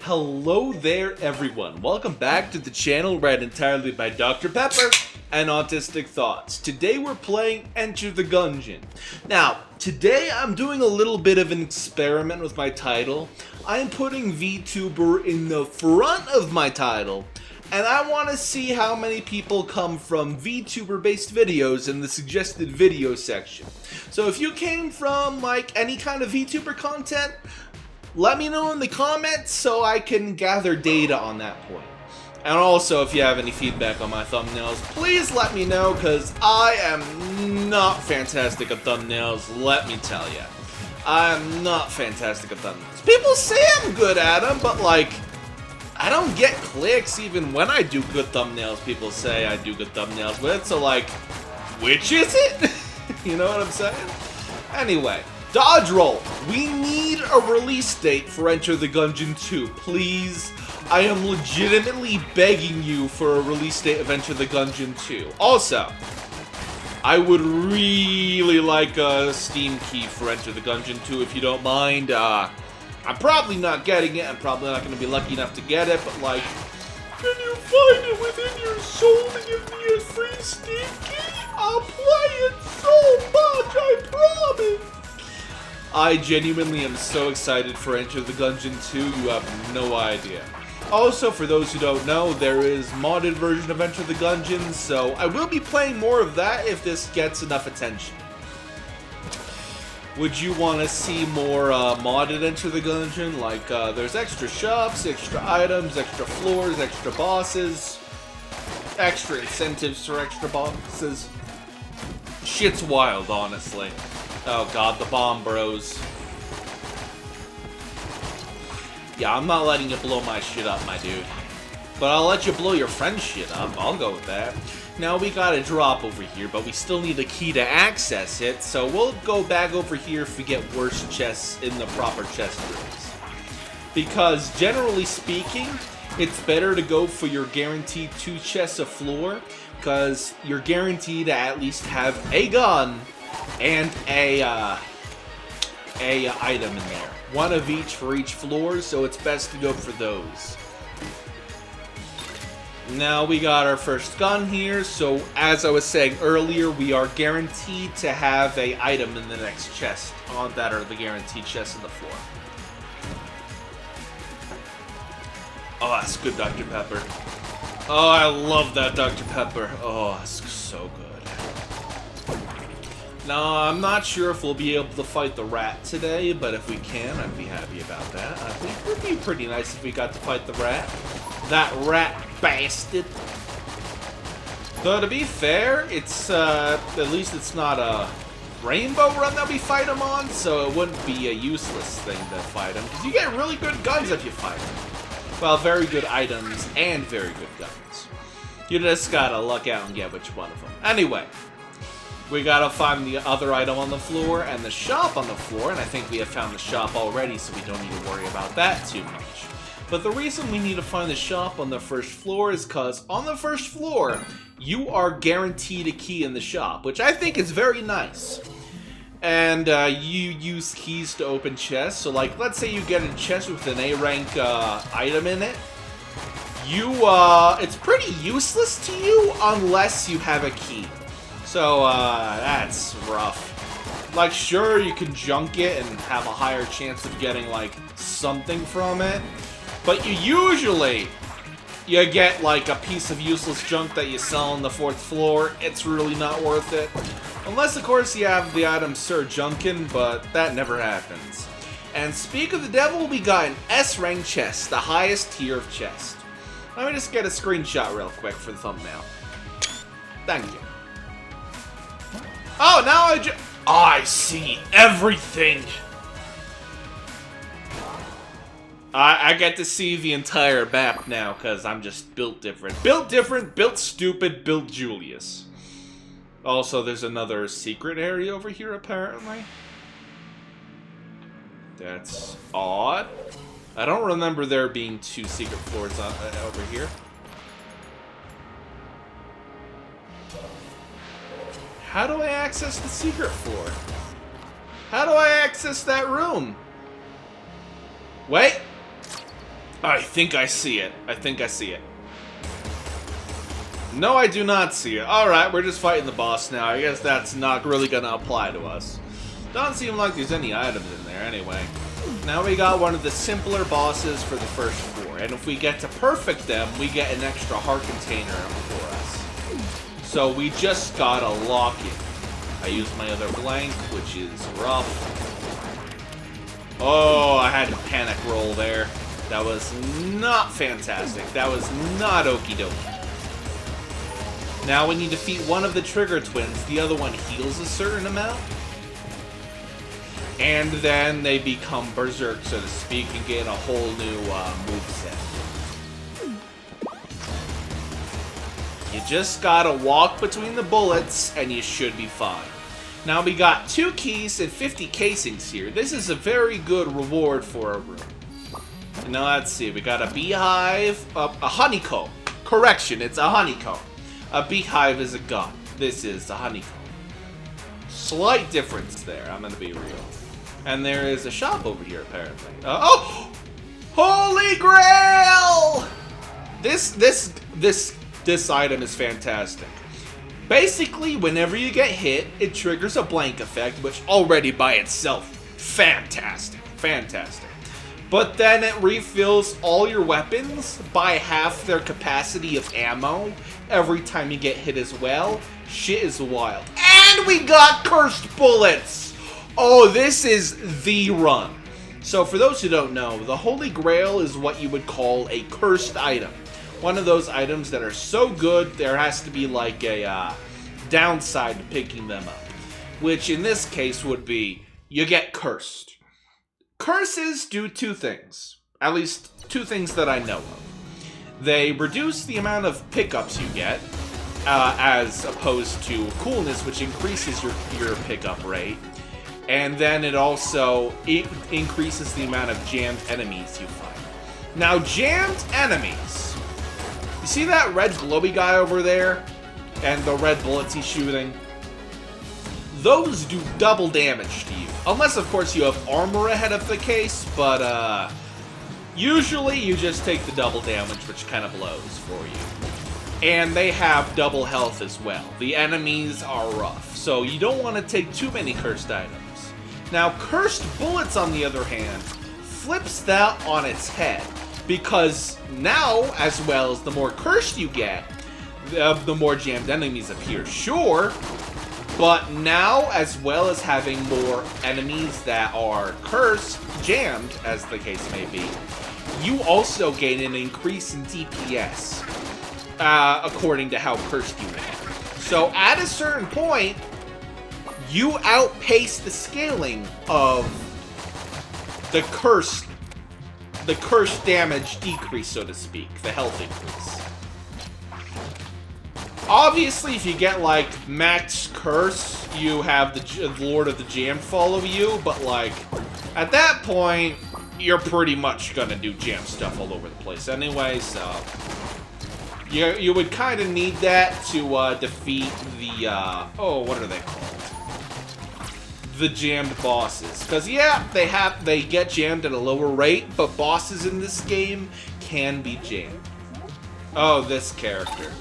Hello there everyone, welcome back to the channel read entirely by Dr. Pepper and Autistic Thoughts. Today we're playing Enter the Gungeon. Now, today I'm doing a little bit of an experiment with my title. I'm putting Vtuber in the front of my title, and I want to see how many people come from Vtuber based videos in the suggested video section. So if you came from like any kind of Vtuber content, let me know in the comments so I can gather data on that point. And also, if you have any feedback on my thumbnails, please let me know, because I am not fantastic at thumbnails, let me tell you. I'm not fantastic at thumbnails. People say I'm good at them, but like, I don't get clicks even when I do good thumbnails. People say I do good thumbnails with, so like, which is it? You know what I'm saying? Anyway. Dodge roll! We need a release date for Enter the Gungeon 2, please. I am legitimately begging you for a release date of Enter the Gungeon 2. Also, I would really like a Steam key for Enter the Gungeon 2 if you don't mind. I'm probably not getting it, I'm probably not going to be lucky enough to get it, but like, can you find it within your soul to give me a free Steam key? I'll play it so much, I promise! I genuinely am so excited for Enter the Gungeon 2, you have no idea. Also, for those who don't know, there is modded version of Enter the Gungeon, so I will be playing more of that if this gets enough attention. Would you want to see more modded Enter the Gungeon? Like, there's extra shops, extra items, extra floors, extra bosses, extra incentives for extra bosses. Shit's wild, honestly. Oh god, the bomb bros. Yeah, I'm not letting you blow my shit up, my dude. But I'll let you blow your friend's shit up. I'll go with that. Now we got a drop over here, but we still need a key to access it, so we'll go back over here if we get worse chests in the proper chest rooms. Because generally speaking, it's better to go for your guaranteed 2 chests a floor, because you're guaranteed to at least have a gun and a item in there. One of each for each floor, so it's best to go for those. Now we got our first gun here, so as I was saying earlier, we are guaranteed to have a item in the next chest on that are the guaranteed chests on the floor. Oh, that's good, Dr. Pepper. Oh, I love that Dr. Pepper. Oh, it's so good. Now, I'm not sure if we'll be able to fight the rat today, but if we can, I'd be happy about that. I think it would be pretty nice if we got to fight the rat. That rat bastard. Though, to be fair, it's, at least it's not a rainbow run that we fight him on, so it wouldn't be a useless thing to fight him, because you get really good guns if you fight him. Well, very good items and very good guns. You just gotta luck out and get which one of them. Anyway. We gotta find the other item on the floor and the shop on the floor, and I think we have found the shop already, so we don't need to worry about that too much. But the reason we need to find the shop on the first floor is because on the first floor, you are guaranteed a key in the shop, which I think is very nice. And you use keys to open chests, so like, let's say you get a chest with an A rank item in it. It's pretty useless to you unless you have a key. So, that's rough. Like, sure, you can junk it and have a higher chance of getting, like, something from it. But you get, like, a piece of useless junk that you sell on the 4th floor. It's really not worth it. Unless, of course, you have the item Sir Junkin, but that never happens. And speak of the devil, we got an S rank chest, the highest tier of chest. Let me just get a screenshot real quick for the thumbnail. Thank you. Oh, now I see everything. I get to see the entire map now, because I'm just built different. Built different, built stupid, built Julius. Also, there's another secret area over here, apparently. That's odd. I don't remember there being 2 secret floors over here. How do I access the secret floor? How do I access that room? Wait. I think I see it. I think I see it. No, I do not see it. Alright, we're just fighting the boss now. I guess that's not really gonna apply to us. Doesn't seem like there's any items in there anyway. Now we got one of the simpler bosses for the first 4. And if we get to perfect them, we get an extra heart container for us. So we just gotta lock it. I used my other blank, which is rough. Oh, I had a panic roll there. That was not fantastic. That was not okie dokie. Now when you defeat one of the trigger twins, the other one heals a certain amount. And then they become berserk, so to speak, and get a whole new moveset. You just gotta walk between the bullets, and you should be fine. Now we got 2 keys and 50 casings here. This is a very good reward for a room. Now let's see, we got a beehive, a honeycomb. Correction, it's a honeycomb. A beehive is a gun. This is a honeycomb. Slight difference there, I'm gonna be real. And there is a shop over here, apparently. Oh! Holy Grail! This item is fantastic. Basically, whenever you get hit, it triggers a blank effect, which already by itself, fantastic. Fantastic. But then it refills all your weapons by half their capacity of ammo every time you get hit as well. Shit is wild. And we got cursed bullets! Oh, this is the run. So for those who don't know, the Holy Grail is what you would call a cursed item. One of those items that are so good, there has to be like a downside to picking them up. Which in this case would be, you get cursed. Curses do 2 things. At least 2 things that I know of. They reduce the amount of pickups you get, as opposed to coolness, which increases your pickup rate. And then it also increases the amount of jammed enemies you fight. Now, jammed enemies. You see that red glowy guy over there? And the red bullets he's shooting? Those do double damage to you. Unless, of course, you have armor ahead of the case, but, usually you just take the double damage, which kind of blows for you. And they have double health as well. The enemies are rough, so you don't want to take too many cursed items. Now, cursed bullets, on the other hand, flips that on its head. Because now, as well as the more cursed you get, the more jammed enemies appear. Sure, but now, as well as having more enemies that are cursed, jammed, as the case may be, you also gain an increase in DPS, according to how cursed you get. So, at a certain point, you outpace the scaling of the curse damage decrease, so to speak, the health increase. Obviously, if you get, like, max curse, you have the Lord of the Jam follow you, but, like, at that point, you're pretty much gonna do jam stuff all over the place anyway, so you would kind of need that to defeat the, oh, what are they called? The jammed bosses. Because, yeah, they get jammed at a lower rate, but bosses in this game can be jammed. Oh, this character.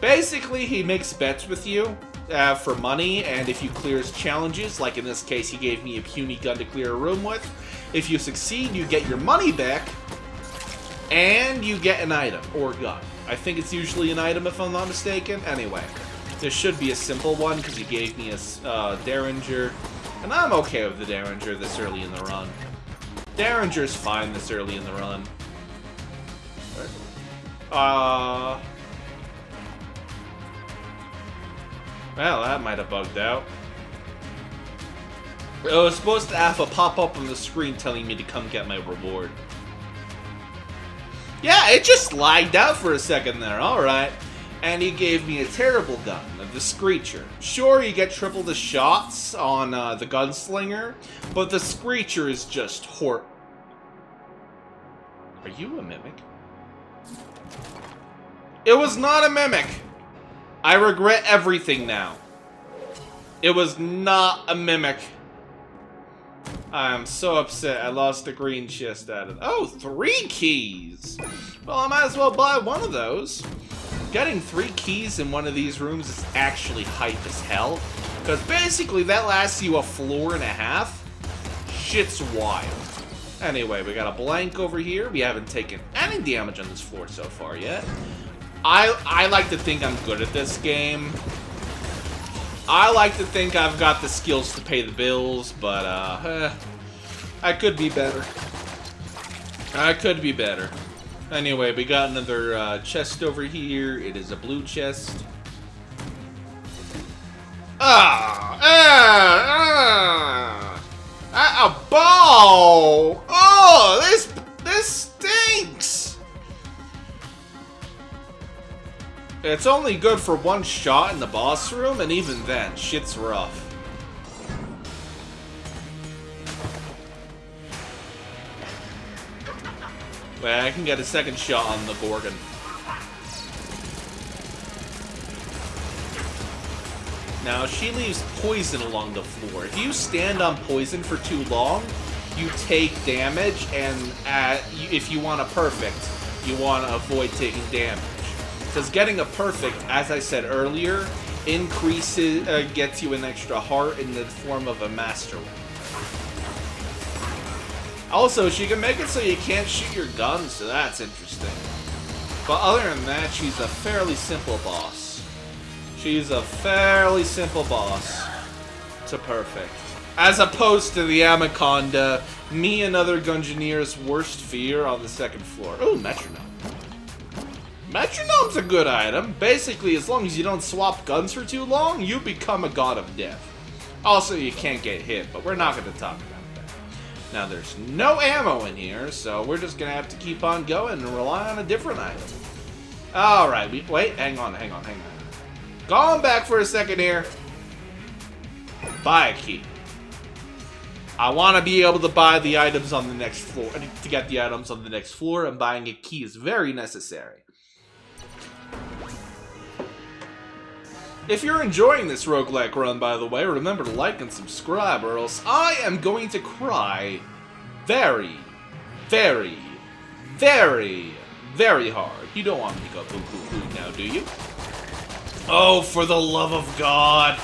Basically, he makes bets with you for money, and if you clear his challenges, like in this case, he gave me a puny gun to clear a room with. If you succeed, you get your money back, and you get an item, or gun. I think it's usually an item, if I'm not mistaken. Anyway, this should be a simple one, because he gave me a Derringer, and I'm okay with the Derringer this early in the run. Derringer's fine this early in the run. Well, that might have bugged out. It was supposed to have a pop-up on the screen telling me to come get my reward. Yeah, it just lagged out for a second there, alright. And he gave me a terrible gun, the Screecher. Sure, you get triple the shots on the Gunslinger, but the Screecher is just Are you a mimic? It was not a mimic! I regret everything now. It was not a mimic. I'm so upset I lost the green chest out of it. Oh, 3 keys! Well, I might as well buy one of those. Getting 3 keys in one of these rooms is actually hype as hell. Because basically that lasts you a floor and a half. Shit's wild. Anyway, we got a blank over here. We haven't taken any damage on this floor so far yet. I like to think I'm good at this game. I like to think I've got the skills to pay the bills, but I could be better. I could be better. Anyway, we got another chest over here. It is a blue chest. A ball! Oh, this stinks! It's only good for 1 shot in the boss room, and even then, shit's rough. Wait, I can get a 2nd shot on the Gorgon. Now, she leaves poison along the floor. If you stand on poison for too long, you take damage, and if you want a perfect, you want to avoid taking damage. Because getting a perfect, as I said earlier, gets you an extra heart in the form of a master one. Also, she can make it so you can't shoot your gun, so that's interesting. But other than that, she's a fairly simple boss. She's a fairly simple boss to perfect. As opposed to the Anaconda, me and other Gungeoneer's worst fear on the 2nd floor. Oh, metronome. Metronome's a good item. Basically, as long as you don't swap guns for too long, you become a god of death. Also, you can't get hit, but we're not going to talk about that. Now, there's no ammo in here, so we're just going to have to keep on going and rely on a different item. Alright, wait, hang on. Going back for a second here. Buy a key. I want to be able to buy the items on the next floor. To get the items on the next floor, and buying a key is very necessary. If you're enjoying this roguelike run, by the way, remember to like and subscribe, or else I am going to cry very, very, very, very hard. You don't want me to go boo-boo-boo now, do you? Oh, for the love of God.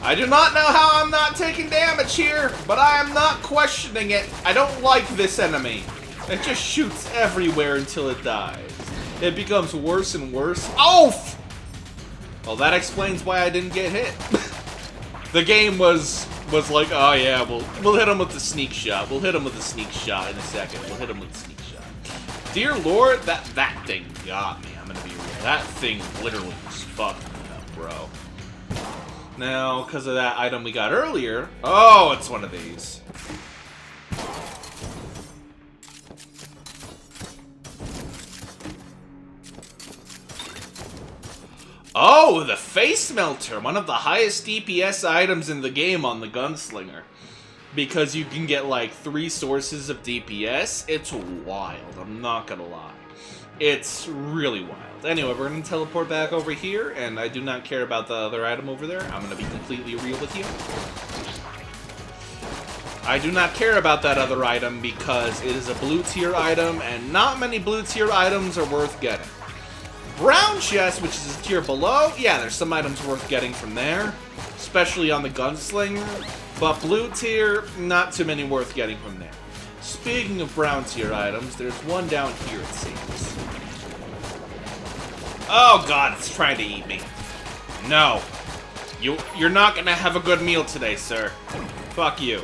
I do not know how I'm not taking damage here, but I am not questioning it. I don't like this enemy. It just shoots everywhere until it dies. It becomes worse and worse. Oh! Well, that explains why I didn't get hit. The game was like, oh yeah, we'll hit him with the sneak shot. We'll hit him with the sneak shot in a second. We'll hit him with the sneak shot. Dear Lord, that thing got me. I'm gonna be real. That thing literally just fucked me up, bro. Now, because of that item we got earlier, oh, it's one of these. Oh, the face melter, one of the highest DPS items in the game on the gunslinger. Because you can get like 3 sources of DPS. It's wild, I'm not gonna lie. It's really wild. Anyway, we're gonna teleport back over here, and I do not care about the other item over there. I'm gonna be completely real with you. I do not care about that other item because it is a blue tier item, and not many blue tier items are worth getting. Brown chest, which is a tier below, yeah, there's some items worth getting from there, especially on the gunslinger. But blue tier, not too many worth getting from there. Speaking of brown tier items, there's one down here, it seems. Oh god, it's trying to eat me. No. You're not gonna have a good meal today, sir. Fuck you.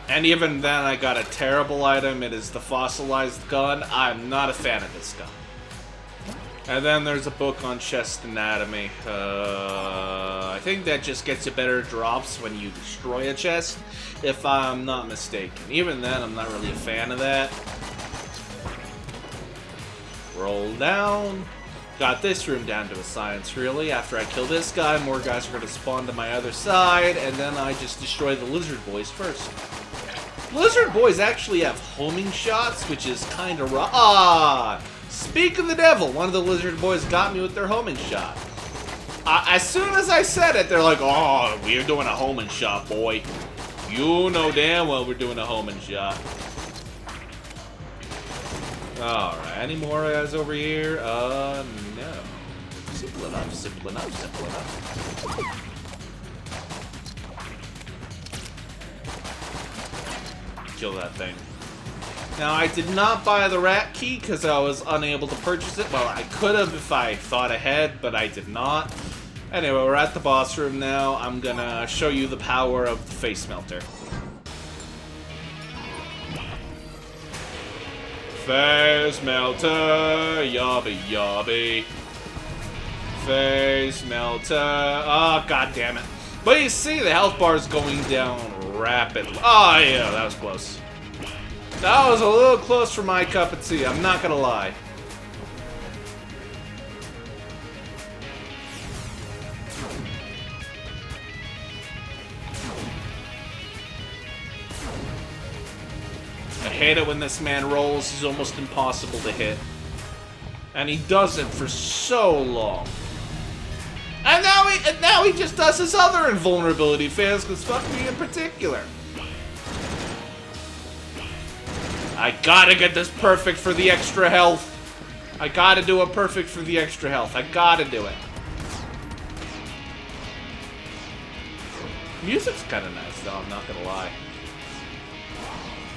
And even then, I got a terrible item. It is the fossilized gun. I'm not a fan of this gun. And then there's a book on chest anatomy. I think that just gets you better drops when you destroy a chest, if I'm not mistaken. Even then, I'm not really a fan of that. Roll down. Got this room down to a science, really. After I kill this guy, more guys are going to spawn to my other side, and then I just destroy the lizard boys first. Lizard boys actually have homing shots, which is kind of rough. Ah! Speak of the devil, one of the lizard boys got me with their homing shot. As soon as I said it, they're like, oh, we're doing a homing shot, boy. You know damn well we're doing a homing shot. Alright, any more guys over here? No. Simple enough, simple enough, simple enough. Kill that thing. Now, I did not buy the rat key because I was unable to purchase it. Well, I could have if I thought ahead, but I did not. Anyway, we're at the boss room now. I'm gonna show you the power of the face melter. Face melter, yobby yobby. Face melter. Oh, god damn it. But you see, the health bar is going down rapidly. Oh, yeah, that was close. That was a little close for my cup of tea, I'm not gonna lie. I hate it when this man rolls, he's almost impossible to hit. And he does it for so long. And now he just does his other invulnerability phase, because fuck me in particular. I gotta get this perfect for the extra health. I gotta do it perfect for the extra health. I gotta do it. Music's kinda nice though, I'm not gonna lie.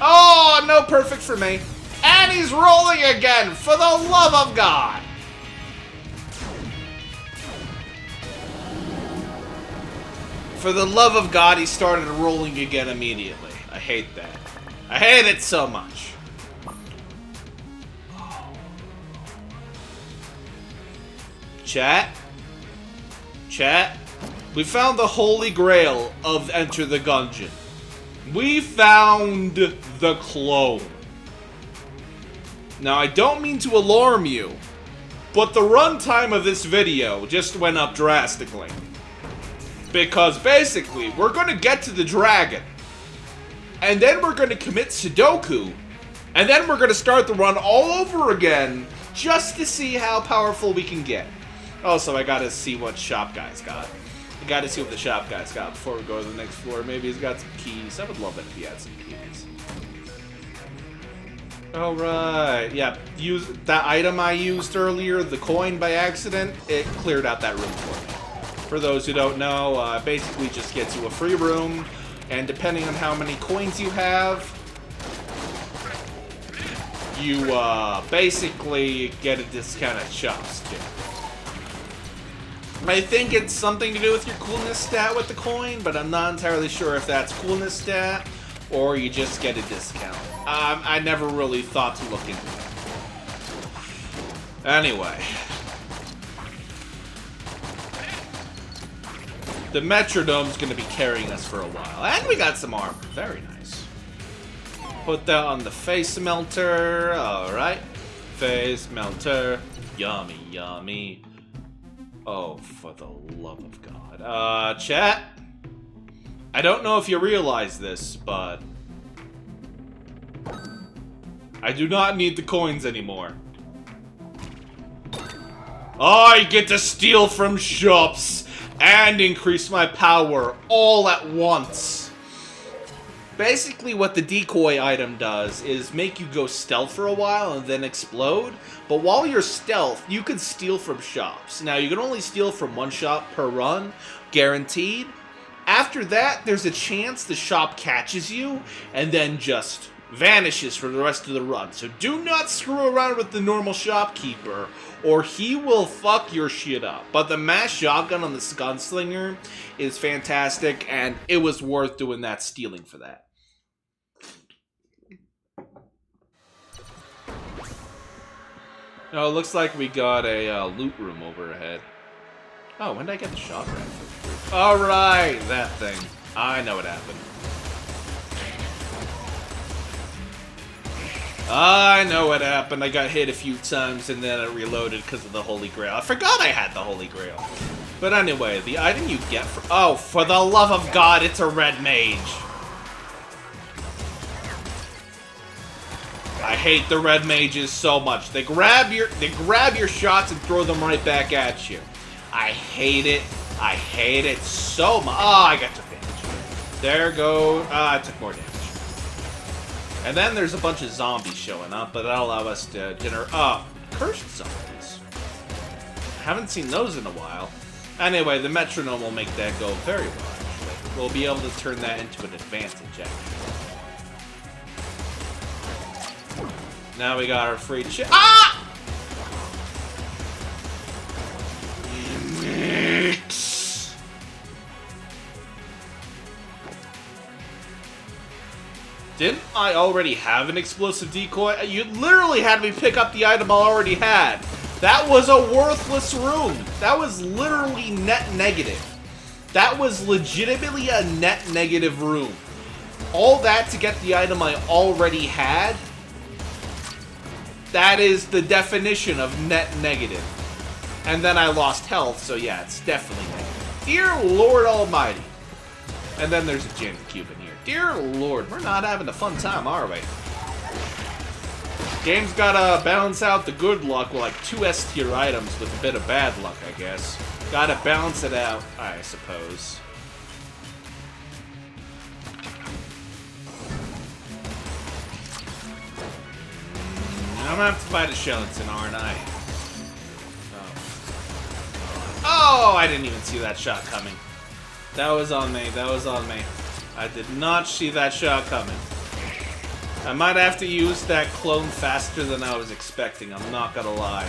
Oh, no perfect for me. And he's rolling again, for the love of God. For the love of God, he started rolling again immediately. I hate that. I hate it so much. Chat? Chat? We found the holy grail of Enter the Gungeon. We found the clone. Now, I don't mean to alarm you, but the runtime of this video just went up drastically. Because basically, we're going to get to the dragon, and then we're going to commit Sudoku, and then we're going to start the run all over again, just to see how powerful we can get. Also, I gotta see what shop guy's got. I gotta see what the shop guy's got before we go to the next floor. Maybe he's got some keys. I would love it if he had some keys. Alright, yeah, use that item I used earlier, the coin by accident, it cleared out that room for me. For those who don't know, basically just gets you a free room, and depending on how many coins you have, you basically get a discount at shops too. I think it's something to do with your coolness stat with the coin, but I'm not entirely sure if that's coolness stat or you just get a discount. I never really thought to look into it. Anyway. The Metronome's gonna be carrying us for a while. And we got some armor. Very nice. Put that on the face melter. Alright. Face melter. Yummy, yummy. Oh, for the love of God. Chat? I don't know if you realize this, but I do not need the coins anymore. I get to steal from shops and increase my power all at once. Basically, what the decoy item does is make you go stealth for a while and then explode. But while you're stealth, you can steal from shops. Now, you can only steal from one shop per run, guaranteed. After that, there's a chance the shop catches you and then just vanishes for the rest of the run. So do not screw around with the normal shopkeeper, or he will fuck your shit up. But the mass shotgun on the gunslinger is fantastic, and it was worth doing that stealing for that. Oh, it looks like we got a loot room overhead. Oh, when did I get the shot rifle? Alright, that thing. I know what happened. I know what happened. I got hit a few times and then I reloaded because of the Holy Grail. I forgot I had the Holy Grail. But anyway, the item you get for... Oh, for the love of God, it's a red mage. I hate the red mages so much. They grab your shots and throw them right back at you. I hate it. I hate it so much. Oh, I got took damage. There go. I took more damage. And then there's a bunch of zombies showing up, but that'll allow us to generate... cursed zombies. Haven't seen those in a while. Anyway, the metronome will make that go very well, actually. We'll be able to turn that into an advantage, actually. Now we got our free chip. Ah! Didn't I already have an explosive decoy? You literally had me pick up the item I already had. That was a worthless room. That was literally net negative. That was legitimately a net negative room. All that to get the item I already had? That is the definition of net negative. And then I lost health, so yeah, it's definitely negative. Dear Lord Almighty. And then there's a Jam Cube in here. Dear Lord, we're not having a fun time, are we? Game's gotta balance out the good luck with like 2 S-tier items with a bit of bad luck, I guess. Gotta balance it out, I suppose. I'm gonna have to fight a skeleton, aren't I? Oh, I didn't even see that shot coming. That was on me, that was on me. I did not see that shot coming. I might have to use that clone faster than I was expecting, I'm not gonna lie.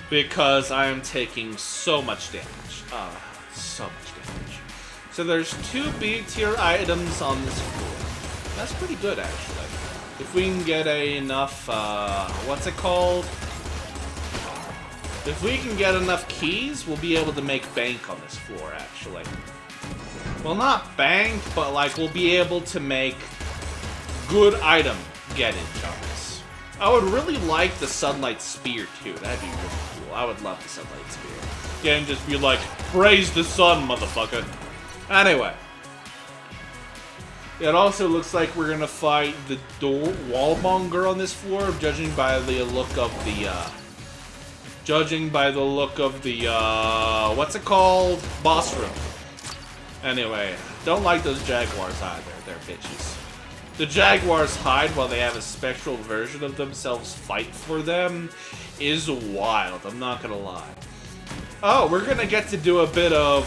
Because I am taking so much damage. So much damage. So there's 2 B-tier items on this floor. That's pretty good, actually. If we can get enough, what's it called? If we can get enough keys, we'll be able to make bank on this floor, actually. Well, not bank, but like we'll be able to make good item getage on this. I would really like the Sunlight Spear, too. That'd be really cool. I would love the Sunlight Spear. Yeah, and just be like, praise the sun, motherfucker. Anyway. It also looks like we're gonna fight the wallmonger on this floor, judging by the look of the, what's it called? Boss room. Anyway, don't like those jaguars either. They're bitches. The jaguars hide while they have a spectral version of themselves fight for them is wild, I'm not gonna lie. Oh, we're gonna get to do a bit of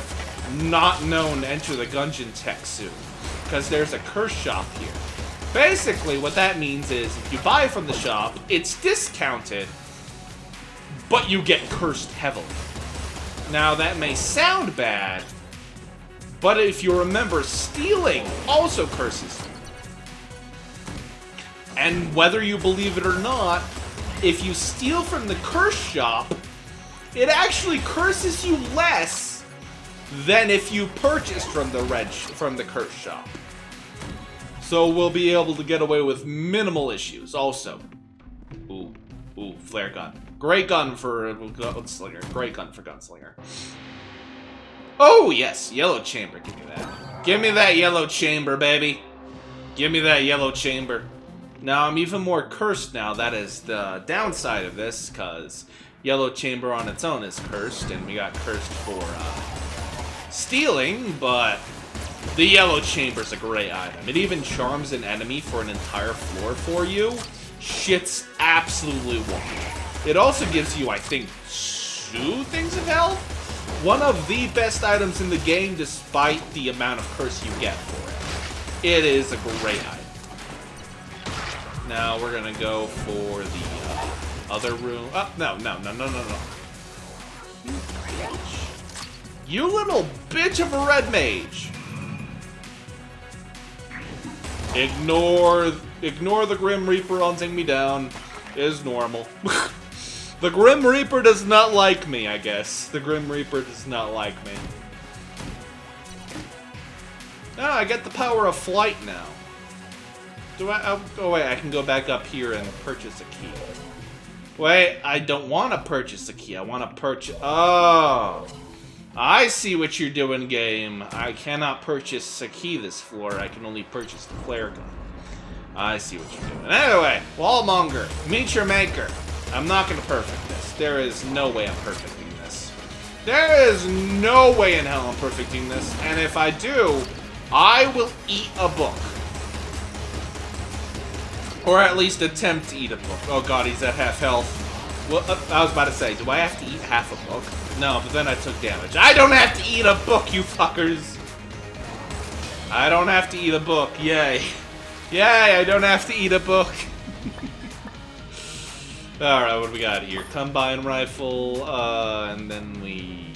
not known Enter the Gungeon tech soon. Because there's a curse shop here. Basically, what that means is, if you buy from the shop, it's discounted, but you get cursed heavily. Now, that may sound bad, but if you remember, stealing also curses you. And whether you believe it or not, if you steal from the curse shop, it actually curses you less than if you purchased from the curse shop. So we'll be able to get away with minimal issues. Also, ooh, flare gun. Great gun for gunslinger. Great gun for gunslinger. Oh yes, yellow chamber. Give me that. Give me that yellow chamber, baby. Give me that yellow chamber. Now I'm even more cursed now. That is the downside of this, because yellow chamber on its own is cursed, and we got cursed for stealing, but the yellow chamber's a great item. It even charms an enemy for an entire floor for you. Shit's absolutely wild. It also gives you, I think, 2 things of health? One of the best items in the game, despite the amount of curse you get for it. It is a great item. Now we're gonna go for the other room. Oh, no. You bitch. You little bitch of a red mage. Ignore the Grim Reaper hunting me down. Is normal. The Grim Reaper does not like me, I guess. The Grim Reaper does not like me. Ah, I get the power of flight now. Do I? Oh wait, I can go back up here and purchase a key. Wait, I don't want to purchase a key. I want to purchase... Oh. I see what you're doing, game. I cannot purchase a key this floor. I can only purchase the flare gun. I see what you're doing. Anyway, Wallmonger, meet your maker. I'm not going to perfect this. There is no way I'm perfecting this. There is no way in hell I'm perfecting this. And if I do, I will eat a book. Or at least attempt to eat a book. Oh god, he's at half health. Well, I was about to say, do I have to eat half a book? No, but then I took damage. I don't have to eat a book, you fuckers! I don't have to eat a book, yay. Yay, I don't have to eat a book. Alright, what do we got here? Combine rifle, and then we...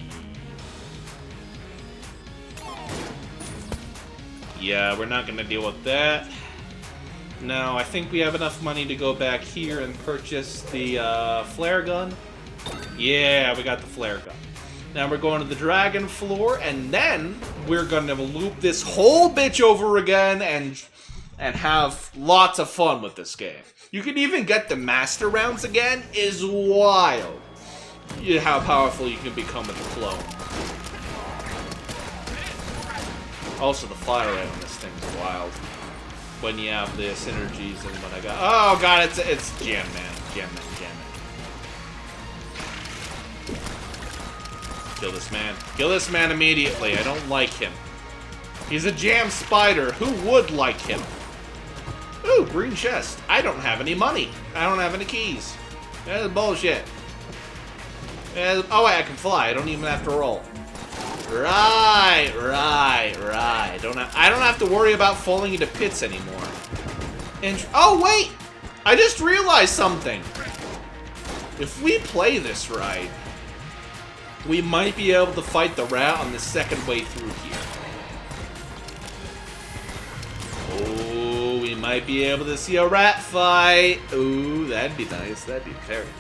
Yeah, we're not gonna deal with that. No, I think we have enough money to go back here and purchase the flare gun. Yeah, we got the flare gun. Now we're going to the dragon floor, and then we're gonna loop this whole bitch over again and have lots of fun with this game. You can even get the master rounds again. Is wild. How powerful you can become with the clone. Also, the fire rate on this thing is wild. When you have the synergies and what I got. Oh god, it's Jam Man. Jam Man, Jam Man. Kill this man. Kill this man immediately. I don't like him. He's a jam spider. Who would like him? Ooh, green chest. I don't have any money. I don't have any keys. That's bullshit. Oh wait, I can fly. I don't even have to roll. Right. I don't have to worry about falling into pits anymore. Oh wait! I just realized something. If we play this right, we might be able to fight the rat on the second way through here. Oh, we might be able to see a rat fight. Ooh, that'd be nice. That'd be very nice.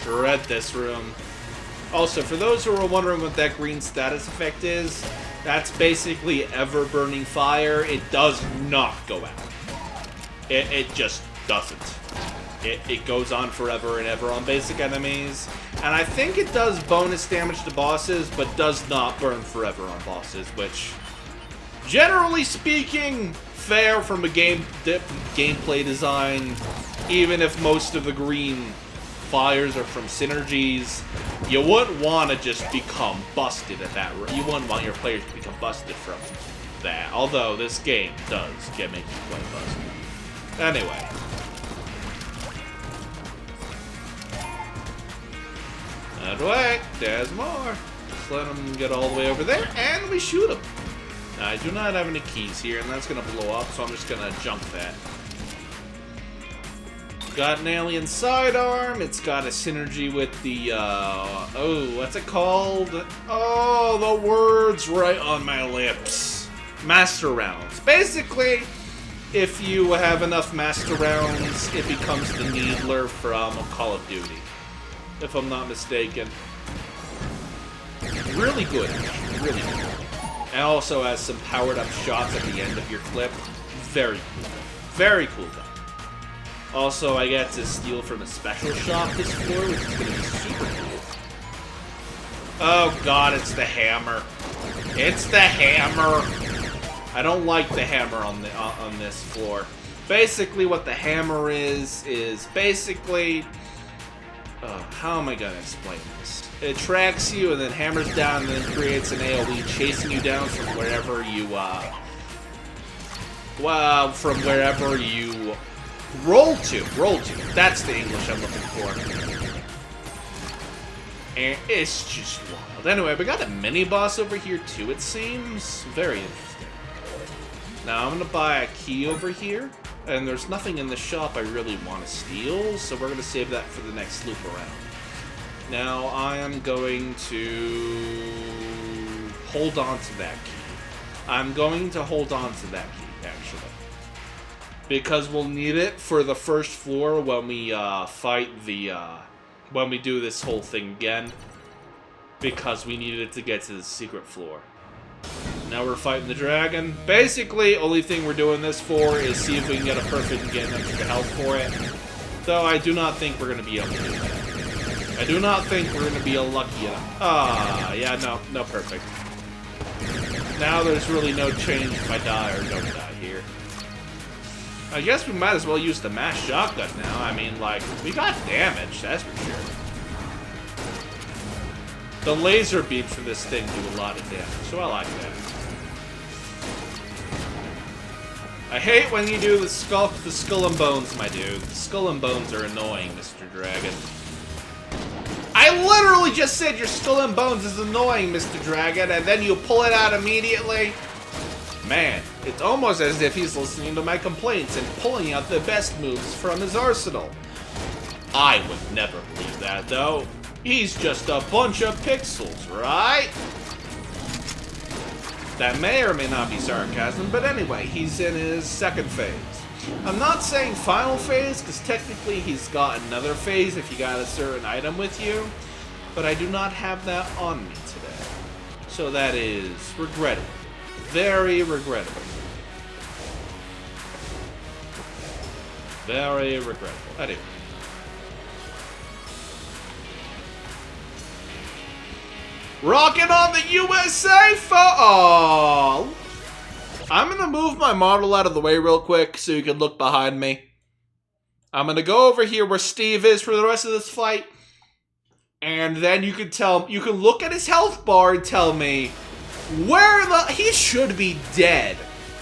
Shred this room. Also, for those who are wondering what that green status effect is, that's basically ever-burning fire. It does not go out. It just doesn't. It goes on forever and ever on basic enemies. And I think it does bonus damage to bosses, but does not burn forever on bosses, which, generally speaking, fair from a gameplay design. Even if most of the green fires are from synergies, you wouldn't want to just become busted at that. You wouldn't want your players to become busted from that. Although this game does make you quite busted. Anyway. That way, there's more. Just let them get all the way over there, and we shoot them. Now, I do not have any keys here, and that's going to blow up, so I'm just going to jump that. Got an alien sidearm. It's got a synergy with the, oh, what's it called? Oh, the words right on my lips. Master rounds. Basically, if you have enough master rounds, it becomes the Needler from Call of Duty. If I'm not mistaken. Really good, really good. And also has some powered up shots at the end of your clip. Very cool. Very cool gun. Also, I get to steal from a special shop this floor, which is going to be super cool. Oh god, it's the hammer. It's the hammer. I don't like the hammer on this floor. Basically, what the hammer is basically... how am I going to explain this? It tracks you and then hammers down and then creates an AoE chasing you down from wherever you, from wherever you roll to. That's the English I'm looking for. And it's just wild. Anyway, we got a mini-boss over here too, it seems. Very interesting. Now, I'm going to buy a key over here. And there's nothing in the shop I really want to steal, so we're going to save that for the next loop around. Now, I am going to hold on to that key. I'm going to hold on to that key, actually. Because we'll need it for the first floor when we fight the, when we do this whole thing again. Because we need it to get to the secret floor. Now we're fighting the dragon. Basically, only thing we're doing this for is see if we can get a perfect and get an extra health for it. Though I do not think we're going to be able to do that. I do not think we're going to be lucky enough. Yeah, no perfect. Now there's really no change if I die or don't die here. I guess we might as well use the mass shotgun now. I mean, like, we got damage, that's for sure. The laser beams from this thing do a lot of damage, so I like that. I hate when you do the skull and bones, my dude. The skull and bones are annoying, Mr. Dragon. I literally just said your skull and bones is annoying, Mr. Dragon, and then you pull it out immediately? Man, it's almost as if he's listening to my complaints and pulling out the best moves from his arsenal. I would never believe that, though. He's just a bunch of pixels, right? That may or may not be sarcasm, but anyway, he's in his second phase. I'm not saying final phase, because technically he's got another phase if you got a certain item with you, but I do not have that on me today. So that is regrettable. Very regrettable. Very regrettable. Anyway. Rocking on the USA oh! I'm gonna move my model out of the way real quick so you can look behind me. I'm gonna go over here where Steve is for the rest of this fight. And then you can look at his health bar and tell me he should be dead.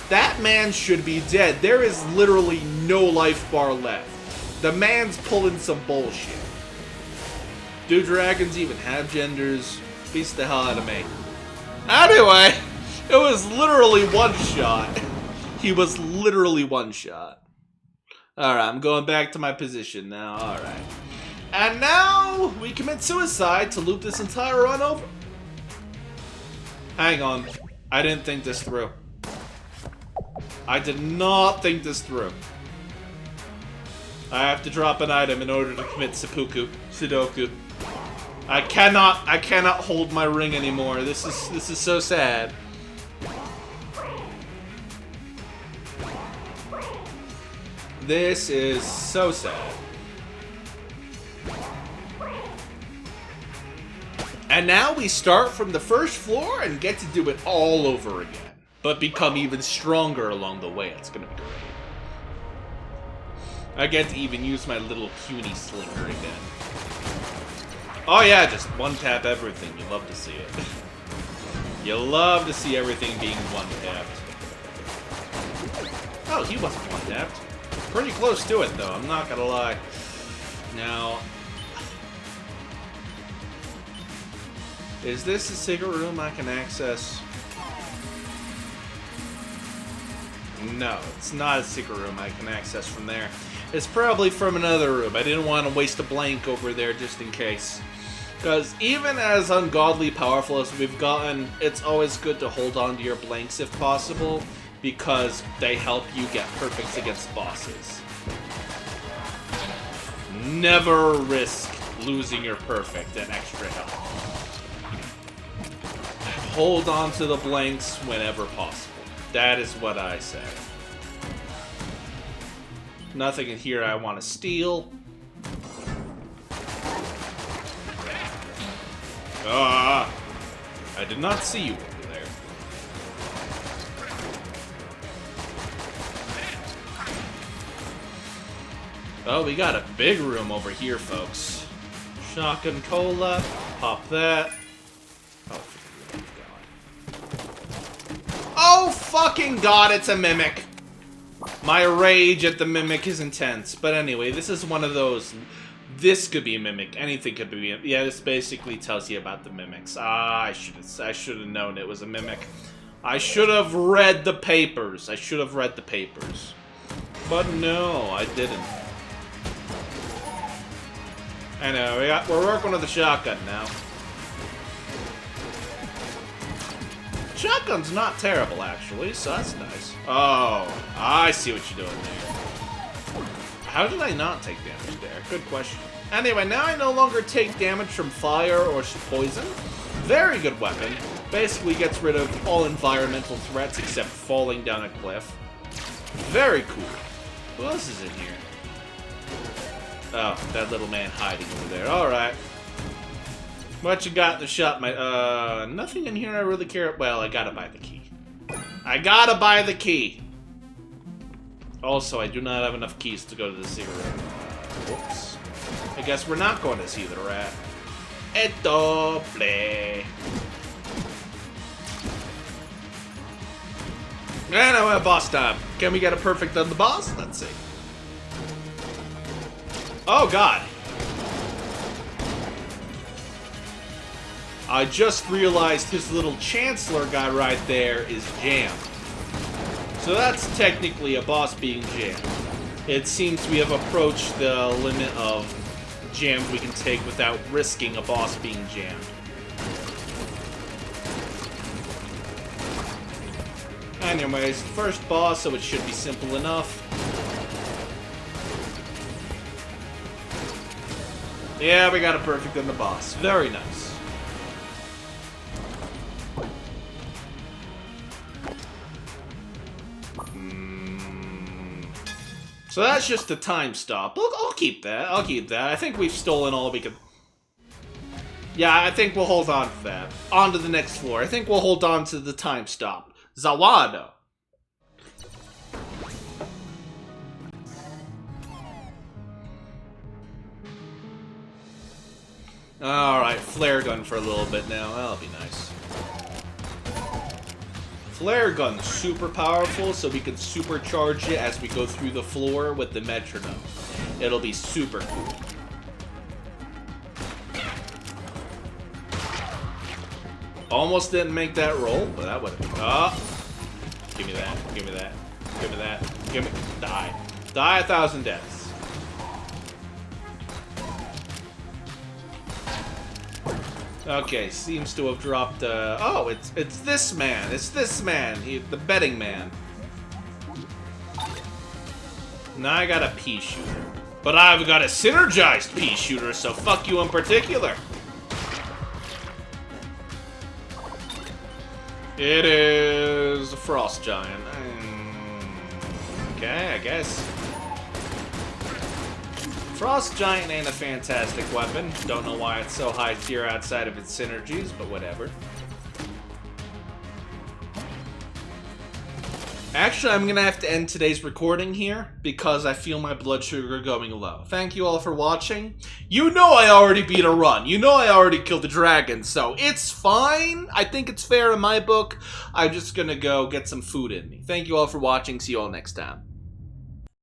That man should be dead. There is literally no life bar left. The man's pulling some bullshit. Do dragons even have genders? Beats the hell out of me. Anyway, it was literally one shot. He was literally one shot. Alright, I'm going back to my position now. Alright. And now, we commit suicide to loop this entire run over. Hang on. I didn't think this through. I did not think this through. I have to drop an item in order to commit Sudoku. I cannot hold my ring anymore. This is so sad. This is so sad. And now we start from the first floor and get to do it all over again. But become even stronger along the way. It's gonna be great. I get to even use my little puny slinger again. Oh yeah, just one-tap everything. You love to see it. You love to see everything being one-tapped. Oh, he wasn't one-tapped. Pretty close to it, though. I'm not gonna lie. Now, is this a secret room I can access? No, it's not a secret room I can access from there. It's probably from another room. I didn't want to waste a blank over there just in case. Because even as ungodly powerful as we've gotten, it's always good to hold on to your blanks if possible, because they help you get perfects against bosses. Never risk losing your perfect and extra health. Hold on to the blanks whenever possible. That is what I say. Nothing in here I want to steal. Ah! I did not see you over there. Oh, we got a big room over here, folks. Shotgun cola. Pop that. Oh, fucking God, it's a mimic. My rage at the mimic is intense. But anyway, this is one of those... This could be a mimic. Anything could be a... Yeah, this basically tells you about the mimics. Ah, I should have known it was a mimic. I should have read the papers. I should have read the papers. But no, I didn't. I know, we're working with the shotgun now. Shotgun's not terrible, actually, so that's nice. Oh, I see what you're doing there. How did I not take damage there? Good question. Anyway, now I no longer take damage from fire or poison. Very good weapon. Basically gets rid of all environmental threats except falling down a cliff. Very cool. Who else is in here? Oh, that little man hiding over there. Alright. What you got in the shop, my... nothing in here I really care... Well, I gotta buy the key. I gotta buy the key. Also, I do not have enough keys to go to the secret room. Whoops. I guess we're not going to see the rat. Doble. And now we have boss time. Can we get a perfect on the boss? Let's see. Oh, God. I just realized his little Chancellor guy right there is jammed. So that's technically a boss being jammed. It seems we have approached the limit of jams we can take without risking a boss being jammed. Anyways, first boss, so it should be simple enough. Yeah, we got a perfect on the boss. Very nice. So that's just a time stop. I'll keep that. I'll keep that. I think we've stolen all we could. Yeah, I think we'll hold on to that. On to the next floor. I think we'll hold on to the time stop. Zawado. Alright, flare gun for a little bit now. That'll be nice. Flare gun's super powerful, so we can supercharge it as we go through the floor with the metronome. It'll be super cool. Almost didn't make that roll, but that would have. Oh! Give me that. Give me that. Give me that. Give me. Die. Die 1,000 deaths. Okay, seems to have dropped. Oh, it's this man. It's this man. The betting man. Now I got a pea shooter, but I've got a synergized pea shooter, so fuck you in particular. It is a frost giant. Okay, I guess. Frost Giant ain't a fantastic weapon. Don't know why it's so high tier outside of its synergies, but whatever. Actually, I'm gonna have to end today's recording here because I feel my blood sugar going low. Thank you all for watching. You know I already beat a run. You know I already killed the dragon, so it's fine. I think it's fair in my book. I'm just gonna go get some food in me. Thank you all for watching. See you all next time.